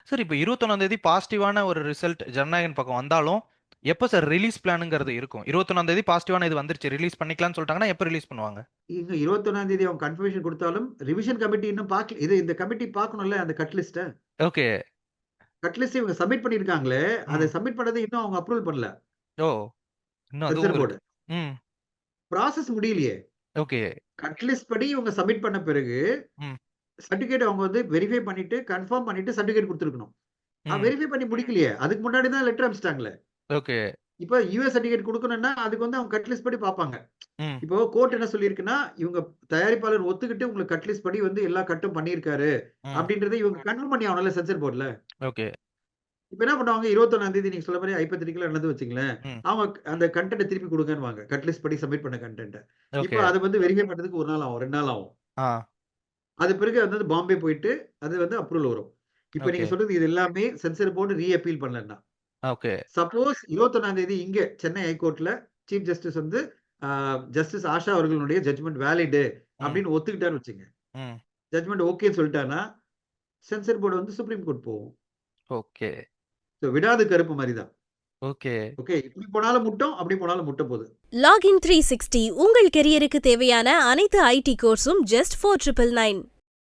Sir இப்போ 21ஆம் தேதி பாசிட்டிவான ஒரு ரிசல்ட் ஜனநாயகன் பக்கம் வந்தாலும் எப்போ சார் ரிலீஸ் பிளானுங்கிறது இருக்கும்? 21ஆம் தேதி பாசிட்டிவான இது வந்துருச்சு ரிலீஸ் பண்ணிக்கலாம்னு சொல்லிட்டாங்கன்னா எப்போ ரிலீஸ் பண்ணுவாங்க? இங்க 21ஆம் தேதி அவங்க கன்ஃபர்மேஷன் குடுத்தாலும், ரிவிஷன் கமிட்டி இன்னும் பார்க்கல. இந்த கமிட்டி பார்க்கணும்ல அந்த கட் லிஸ்ட்ட. ஓகே. கட் லிஸ்ட் இவங்க சப்மிட் பண்ணியிருக்காங்களே, அத ம். சப்மிட் பண்ணத இன்னும் அவங்க அப்ரூவல் பண்ணல. ஓ! இன்னும் அதுவும் சென்சார் போர்டு. இருக்கு. ம். ப்ராசஸ் முடியலையே. ஓகே. கட் லிஸ்ட் படி இவங்க சப்மிட் பண்ண பிறகு, ம். சர்டிபிகேட் அவங்க வந்து வெரிஃபை பண்ணிட்டு, கன்ஃபார்ம் பண்ணிட்டு சர்டிபிகேட் குடுத்துருக்கணும். ம். வெரிஃபை பண்ணி முடிக்கலையே. அதுக்கு முன்னாடி தான் லெட்டர் அனுப்பிச்சுட்டாங்களே. ஓகே. இப்ப யுஎஸ் சர்டிபிகேட் குடுக்கணும்னா, அதுக்கு வந்து அவங்க கட் லிஸ்ட் படி பார்ப்பாங்க. ம். இப்போ கோர்ட் என்ன சொல்லியிருக்குன்னா, இவங்க தயாரிப்பாளர் ஒத்துக்கிட்டு உங்களுக்கு கட் லிஸ்ட் படி வந்து எல்லா கட்டும் பண்ணியிருக்காரு. ம். அப்படின்றத இவங்க கன்ஃபார்ம் பண்ணி ஆகணும்ல சென்சார் போர்ட்ல. ஓகே. இப்ப என்ன பண்ணுவாங்க 21ஆம் தேதி நீங்க சொல்ற மாரி ஹைப்போதெட்டிக்கலா நடந்து வச்சுங்களேன். ம். அவங்க அந்த கன்டென்ட்ட திருப்பி குடுங்கன்னுவாங்க. கட் லிஸ்ட் படி சப்மிட் பண்ண கன்டென்ட்ட. ஓகே. இப்ப அத வந்து வெரிஃபை பண்றதுக்கு 1 நாள் ஆகும், 2 நாள் ஆகும். ஆ. அது பிறகு அது வந்து பாம்பே போயிட்டு, அது வந்து அப்ரூவல் வரும். இப்ப நீங்க ஓகே. சொல்றது இது எல்லாமே சென்சார் போர்டு அப்பீல் பண்ணலன்னா. ஓகே. சப்போஸ் 21ஆம் தேதி இங்க சென்னை ஹைகோர்ட்ல சீஃப் ஜஸ்டிஸ் வந்து ஆ ஜஸ்டிஸ் ஆஷா அவர்களுடைய ஜட்ஜ்மென்ட் வேலிட் ம். அப்படின்னு ஒத்துக்கிட்டாருன்னு வச்சுக்கங்க. ம். ஜட்ஜ்மென்ட் ஓகேன்னு சொல்லிட்டாருன்னா, சென்சார் போர்டு வந்து சுப்ரீம் கோர்ட் போகும். ஓகே. சோ விடாது கருப்பு மாரி தான். ஓகே. ஓகே. இப்படி போனாலும் முட்டும், அப்படி போனாலும் முட்ட போது. லாகின் 360 உங்கள் கெரியருக்கு தேவையான அனைத்து ஐடி கோர்ஸும் ஜஸ்ட் 4999.